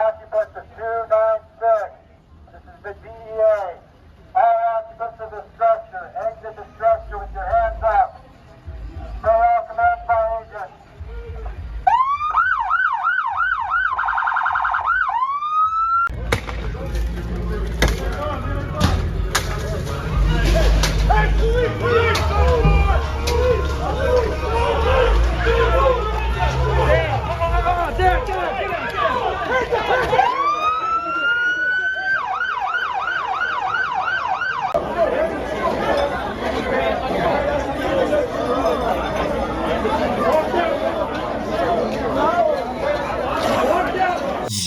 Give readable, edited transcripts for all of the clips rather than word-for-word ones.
occupants of 296. This is the DEA. All occupants of the structure, exit the structure with your hands up. Stay all commands by agents.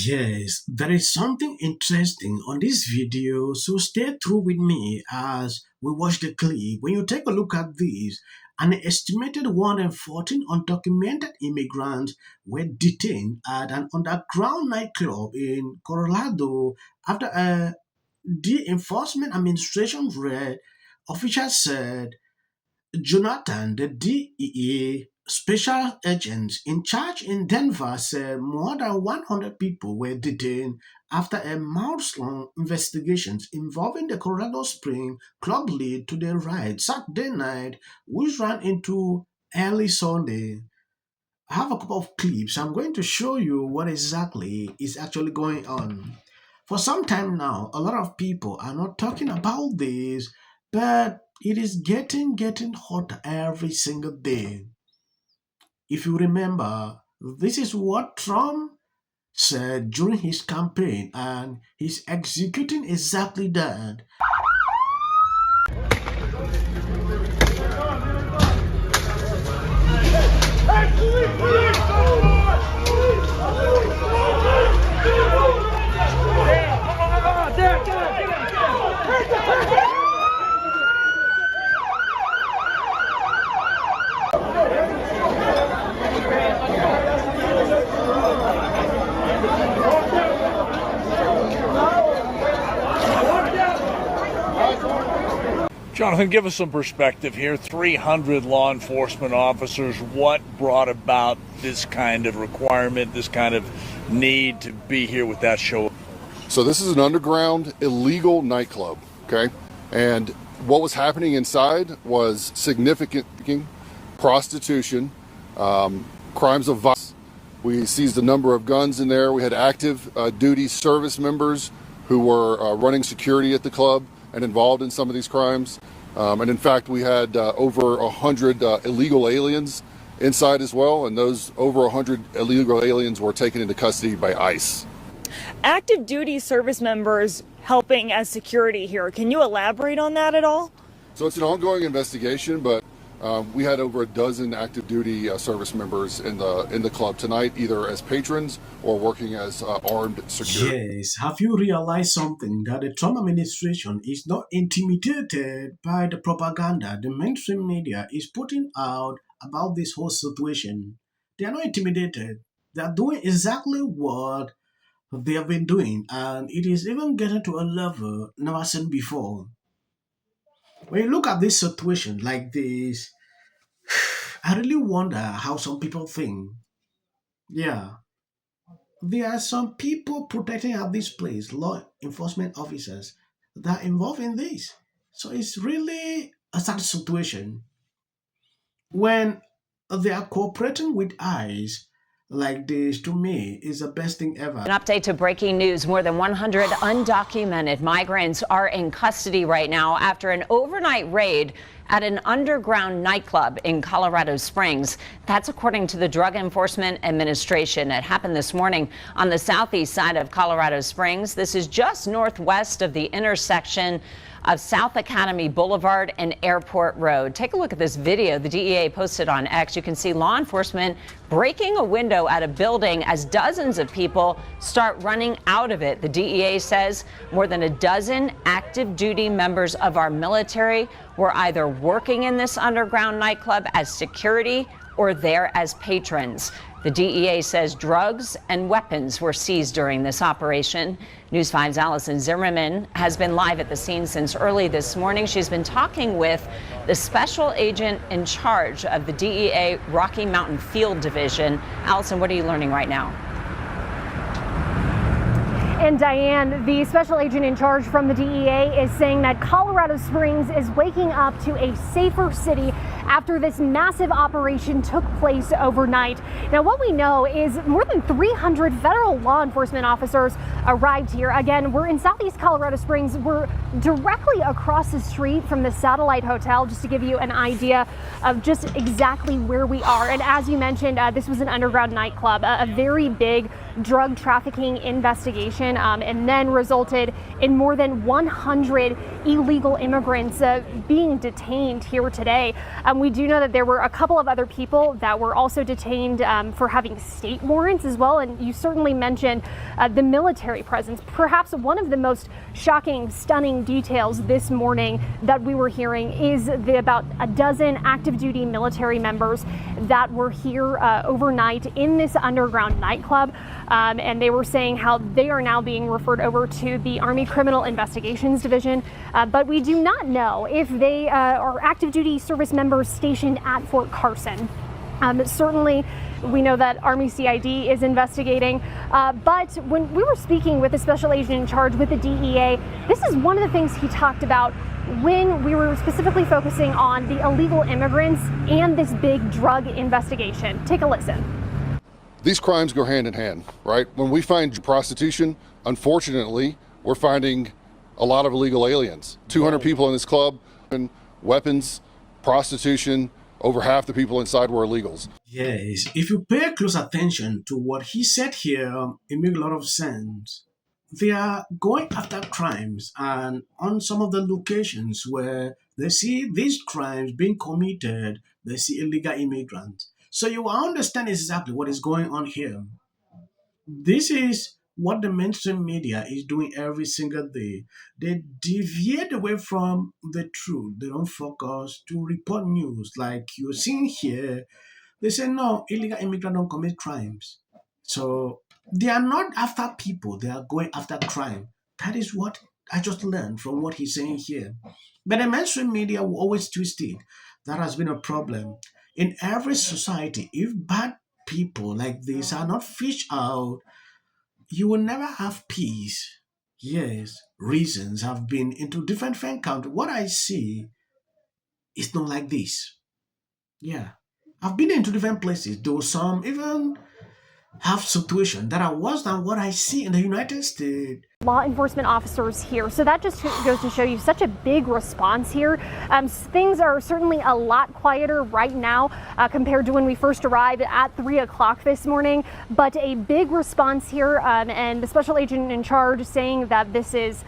Yes, there is something interesting on this video, so stay through with me as we watch the clip. When you take a look at this, an estimated 114 undocumented immigrants were detained at an underground nightclub in Colorado after a de-enforcement administration raid. Officials said Jonathan, the DEA special agent in charge in Denver, said more than 100 people were detained after a months-long investigation involving the Colorado Springs club lead to the riot Saturday night, which ran into early Sunday. I have a couple of clips. I'm going to show you what exactly is actually going on. For some time now, a lot of people are not talking about this, but it is getting hotter every single day. If you remember, this is what Trump said during his campaign, and he's executing exactly that. Jonathan, give us some perspective here. 300 law enforcement officers. What brought about this kind of requirement, this kind of need to be here with that show? So this is an underground illegal nightclub, okay? And what was happening inside was significant prostitution, crimes of violence. We seized a number of guns in there. We had active duty service members who were running security at the club and involved in some of these crimes. And in fact, we had over 100 illegal aliens inside as well, and those over 100 illegal aliens were taken into custody by ICE. Active duty service members helping as security here. Can you elaborate on that at all? So it's an ongoing investigation, but we had over a dozen active duty service members in the club tonight, either as patrons or working as armed security. Yes, have you realized something? That the Trump administration is not intimidated by the propaganda the mainstream media is putting out about this whole situation. They are not intimidated. They are doing exactly what they have been doing, and it is even getting to a level never seen before. When you look at this situation like this, I really wonder how some people think. Yeah, there are some people protecting at this place, law enforcement officers that are involved in this. So it's really a sad situation when they are cooperating with ICE like this. To me, is the best thing ever. An update to breaking news. More than 100 undocumented migrants are in custody right now after an overnight raid at an underground nightclub in Colorado Springs. That's according to the Drug Enforcement Administration. It happened this morning on the southeast side of Colorado Springs. This is just northwest of the intersection of South Academy Boulevard and Airport Road. Take a look at this video the DEA posted on X. You can see law enforcement breaking a window at a building as dozens of people start running out of it. The DEA says more than a dozen active duty members of our military were either working in this underground nightclub as security or there as patrons. The DEA says drugs and weapons were seized during this operation. News 5's Allison Zimmerman has been live at the scene since early this morning. She's been talking with the special agent in charge of the DEA Rocky Mountain Field Division. Allison, what are you learning right now? And Diane, the special agent in charge from the DEA is saying that Colorado Springs is waking up to a safer city after this massive operation took place overnight. Now, what we know is more than 300 federal law enforcement officers arrived here. Again, we're in Southeast Colorado Springs. We're directly across the street from the Satellite Hotel, just to give you an idea of just exactly where we are. And as you mentioned, this was an underground nightclub, a very big drug trafficking investigation, and then resulted in more than 100 illegal immigrants being detained here today. We do know that there were a couple of other people that were also detained for having state warrants as well. And you certainly mentioned the military presence. Perhaps one of the most shocking, stunning details this morning that we were hearing is about a dozen active duty military members that were here overnight in this underground nightclub. And they were saying how they are now being referred over to the Army Criminal Investigations Division. But we do not know if they are active duty service members stationed at Fort Carson. Certainly, we know that Army CID is investigating. But when we were speaking with the special agent in charge with the DEA, this is one of the things he talked about when we were specifically focusing on the illegal immigrants and this big drug investigation. Take a listen. These crimes go hand in hand, right? When we find prostitution, unfortunately, we're finding a lot of illegal aliens. 200 people in this club, and weapons, prostitution, over half the people inside were illegals. Yes, if you pay close attention to what he said here, it makes a lot of sense. They are going after crimes, and on some of the locations where they see these crimes being committed, they see illegal immigrants. So you will understand exactly what is going on here. This is what the mainstream media is doing every single day. They deviate away from the truth. They don't focus to report news like you're seeing here. They say, no, illegal immigrants don't commit crimes. So they are not after people. They are going after crime. That is what I just learned from what he's saying here. But the mainstream media will always twist it. That has been a problem. In every society, if bad people like this are not fished out, you will never have peace. Yes, reasons have been into different countries. What I see is not like this. Yeah. I've been into different places, though some even have situations that are worse than what I see in the United States. Law enforcement officers here. So that just goes to show you such a big response here. Things are certainly a lot quieter right now compared to when we first arrived at 3 o'clock this morning, but a big response here, and the special agent in charge saying that this is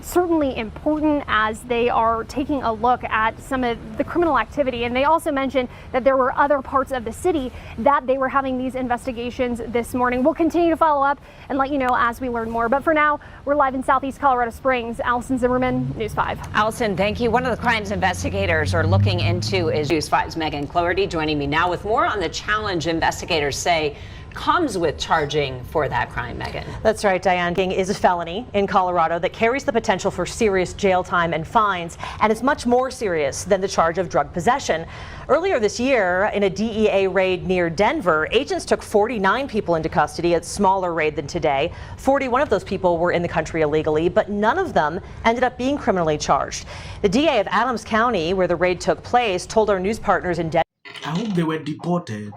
certainly important as they are taking a look at some of the criminal activity. And they also mentioned that there were other parts of the city that they were having these investigations this morning. We'll continue to follow up and let you know as we learn more. But for now, we're live in Southeast Colorado Springs. Allison Zimmerman, News 5. Allison, thank you. One of the crimes investigators are looking into is News 5's Megan Cloherty joining me now with more on the challenge investigators say comes with charging for that crime, Megan. That's right, Diane. Is a felony in Colorado that carries the potential for serious jail time and fines, and it's much more serious than the charge of drug possession. Earlier this year, in a DEA raid near Denver, agents took 49 people into custody, a smaller raid than today. 41 of those people were in the country illegally, but none of them ended up being criminally charged. The DA of Adams County, where the raid took place, told our news partners in Denver. I hope they were deported.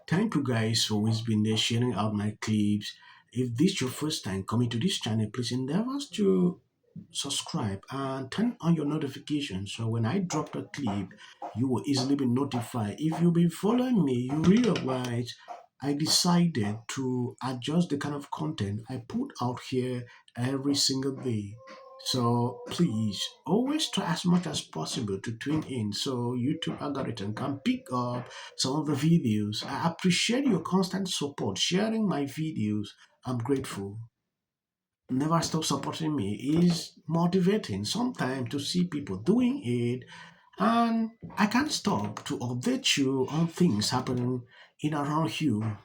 Thank you guys for always been there sharing out my clips. If this is your first time coming to this channel, please endeavor to subscribe and turn on your notifications so when I drop a clip, you will easily be notified. If you've been following me, you realize I decided to adjust the kind of content I put out here every single day. So please always try as much as possible to tune in so YouTube algorithm can pick up some of the videos. I appreciate your constant support, sharing my videos. I'm grateful. Never stop supporting me. It's motivating sometimes to see people doing it, and I can't stop to update you on things happening in around you.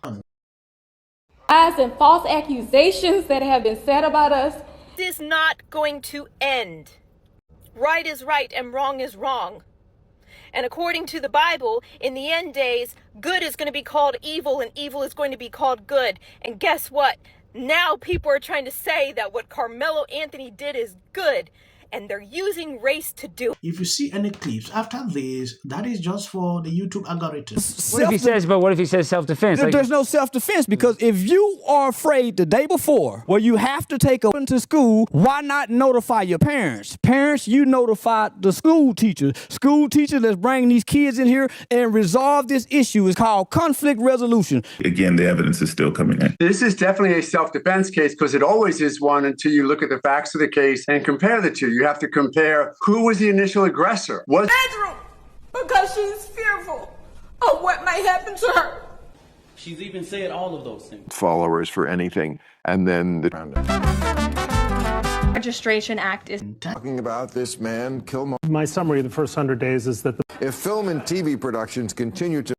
Lies and false accusations that have been said about us. This is not going to end. Right is right and wrong is wrong. And according to the Bible, in the end days, good is going to be called evil and evil is going to be called good. And guess what? Now people are trying to say that what Carmelo Anthony did is good, and they're using race to do it. If you see any clips after this, that is just for the YouTube algorithm. What if he says self-defense? There's no self-defense, because if you are afraid the day before, where you have to take them to school, why not notify your parents? Parents, you notify the school teachers. School teachers, let's bring these kids in here and resolve this issue. It's called conflict resolution. Again, the evidence is still coming in. This is definitely a self-defense case, because it always is one until you look at the facts of the case and compare the two. You have to compare who was the initial aggressor. Bedroom, because she's fearful of what might happen to her. She's even said all of those things. Followers for anything, and then the Registration Act is talking about this man kill. My summary of the first 100 days is that if film and TV productions continue to